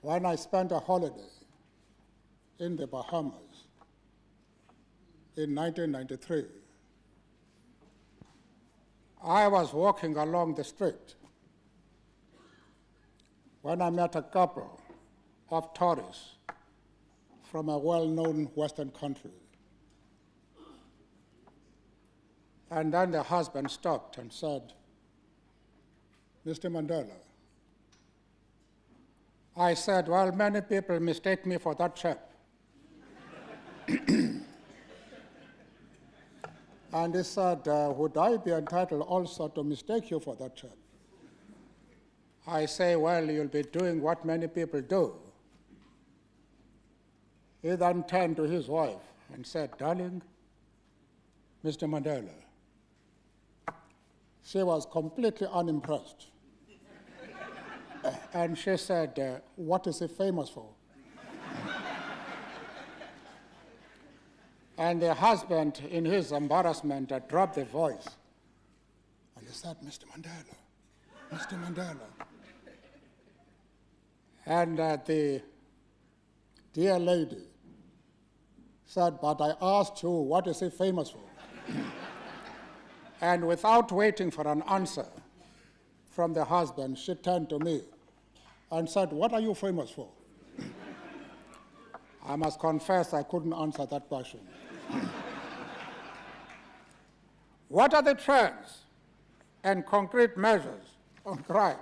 when I spent a holiday in the Bahamas in 1993, I was walking along the street when I met a couple of tourists from a well-known Western country. And then the husband stopped and said, "Mr. Mandela." I said, "Well, many people mistake me for that chap." And he said, "Would I be entitled also to mistake you for that chap?" I say, "Well, you'll be doing what many people do." He then turned to his wife and said, "Darling, Mr. Mandela." She was completely unimpressed. And she said, "What is he famous for?" And the husband, in his embarrassment, dropped the voice. And he said, "Mr. Mandela, Mr. Mandela." And the dear lady said, "But I asked you, what is he famous for?" And without waiting for an answer from the husband, she turned to me and said, "What are you famous for?" I must confess I couldn't answer that question. What are the trends and concrete measures on crime?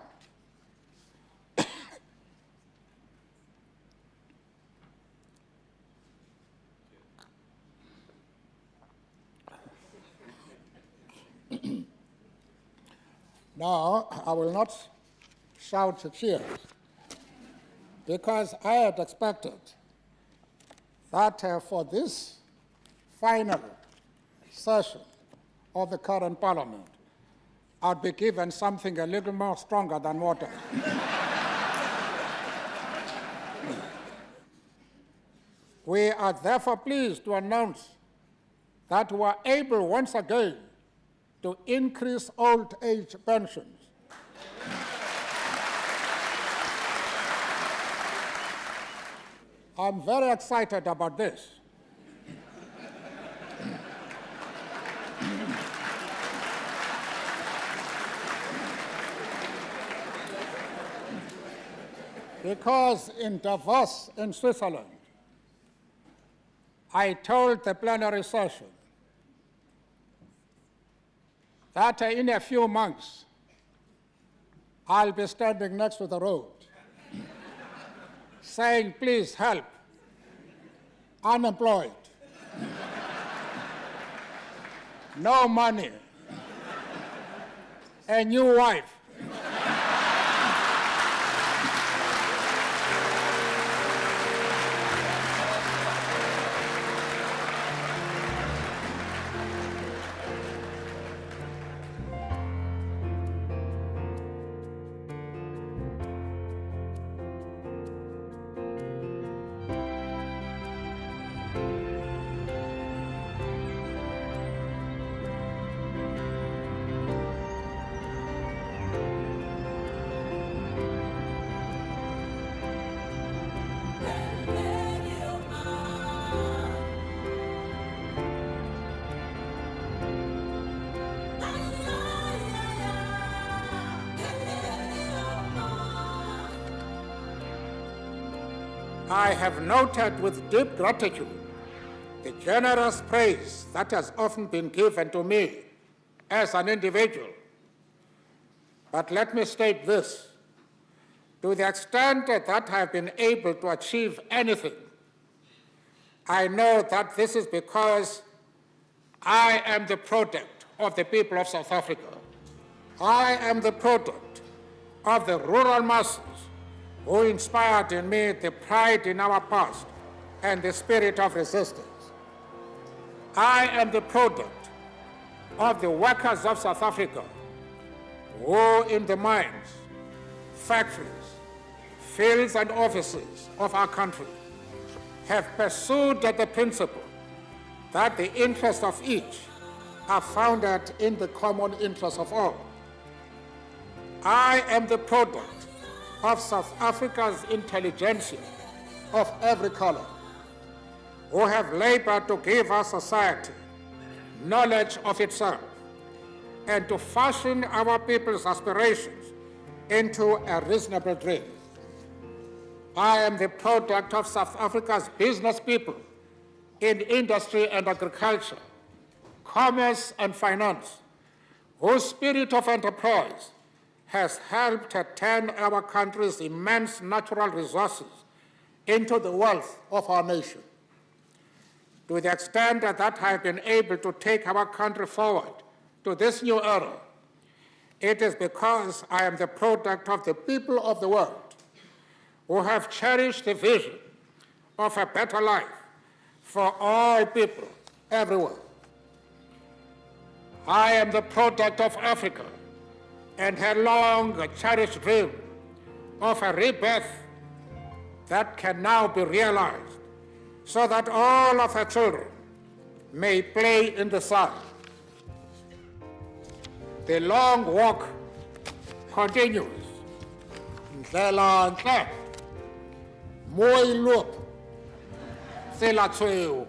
Now, I will not shout cheers, because I had expected that for this final session of the current parliament, I'd be given something a little more stronger than water. We are therefore pleased to announce that we are able once again to increase old age pensions. I'm very excited about this. Because in Davos, in Switzerland, I told the plenary session that in a few months, I'll be standing next to the road saying, "Please help, unemployed, no money, a new wife." I have noted with deep gratitude the generous praise that has often been given to me as an individual. But let me state this: to the extent that I have been able to achieve anything, I know that this is because I am the product of the people of South Africa. I am the product of the rural masses who inspired in me the pride in our past and the spirit of resistance. I am the product of the workers of South Africa who, in the mines, factories, fields and offices of our country, have pursued the principle that the interests of each are founded in the common interest of all. I am the product of South Africa's intelligentsia of every color, who have labored to give our society knowledge of itself and to fashion our people's aspirations into a reasonable dream. I am the product of South Africa's business people in industry and agriculture, commerce and finance, whose spirit of enterprise has helped turn our country's immense natural resources into the wealth of our nation. To the extent that I have been able to take our country forward to this new era, it is because I am the product of the people of the world who have cherished the vision of a better life for all people everywhere. I am the product of Africa and her long cherished dream of a rebirth that can now be realized so that all of her children may play in the sun. The long walk continues. Ndlela ntle, mo iloop, tsela tshweu.